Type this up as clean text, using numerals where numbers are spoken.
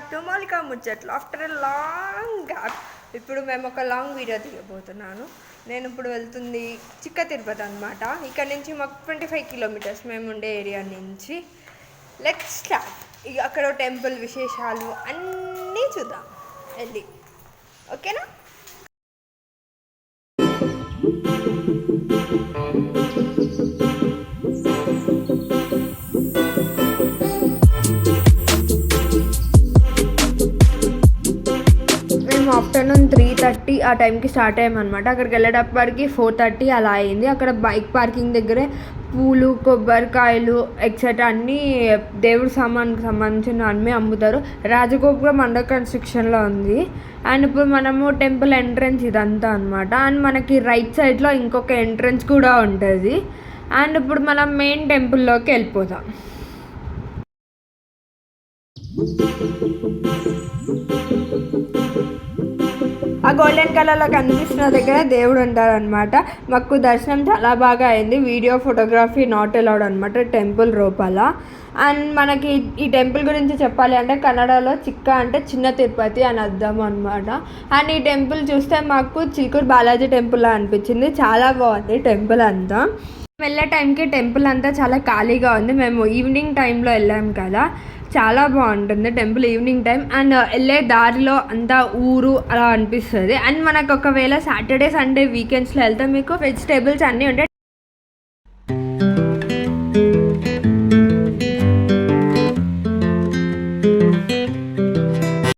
Back to మౌలిక ముచ్చట్లు after a long gap. ఇప్పుడు మేము ఒక లాంగ్ వీడియో తీయబోతున్నాను. నేను ఇప్పుడు వెళ్తుంది చిక్క తిరుపతి అనమాట. ఇక్కడ నుంచి మాకు 25 కిలోమీటర్స్ మేము ఉండే ఏరియా నుంచి. Let's start. ఇక అక్కడ టెంపుల్ విశేషాలు అన్నీ చూద్దాం వెళ్ళి. ఓకేనా? ఆఫ్టర్నూన్ 3:30 ఆ టైంకి స్టార్ట్ అయ్యామన్నమాట. అక్కడికి వెళ్ళేటప్పటికి 4:30 అలా అయింది. అక్కడ బైక్ పార్కింగ్ దగ్గరే పూలు, కొబ్బరికాయలు ఎక్సెట్రా అన్నీ దేవుడి సామాన్కి సంబంధించిన అన్నీ అమ్ముతారు. రాజగోపురం అండర్ కన్స్ట్రక్షన్లో ఉంది. అండ్ ఇప్పుడు మనము టెంపుల్ ఎంట్రన్స్ ఇదంతా అనమాట. అండ్ మనకి రైట్ సైడ్లో ఇంకొక ఎంట్రన్స్ కూడా ఉంటుంది. అండ్ ఇప్పుడు మనం మెయిన్ టెంపుల్లోకి వెళ్ళిపోతాం. ఆ గోల్డెన్ కలర్లో కనిపిస్తున్న దగ్గర దేవుడు ఉంటారనమాట. మాకు దర్శనం చాలా బాగా అయింది. వీడియో ఫోటోగ్రఫీ నాట్ అలౌడ్ అనమాట టెంపుల్ లోపల. అండ్ మనకి ఈ టెంపుల్ గురించి చెప్పాలి అంటే కన్నడలో చిక్క అంటే చిన్న తిరుపతి అని అర్థం అనమాట. అండ్ ఈ టెంపుల్ చూస్తే మాకు చిలుకూరు బాలాజీ టెంపుల్ అనిపించింది. చాలా బాగుంది టెంపుల్ అంతా. వెళ్ళే టైంకి టెంపుల్ అంతా చాలా ఖాళీగా ఉంది. మేము ఈవినింగ్ టైంలో వెళ్ళాం కదా, చాలా బాగుంటుంది టెంపుల్ ఈవినింగ్ టైం. అండ్ వెళ్ళే దారిలో అంతా ఊరు అలా అనిపిస్తుంది. అండ్ మనకు ఒకవేళ సాటర్డే సండే వీకెండ్స్లో వెళ్తే మీకు వెజిటేబుల్స్ అన్నీ ఉంటాయి.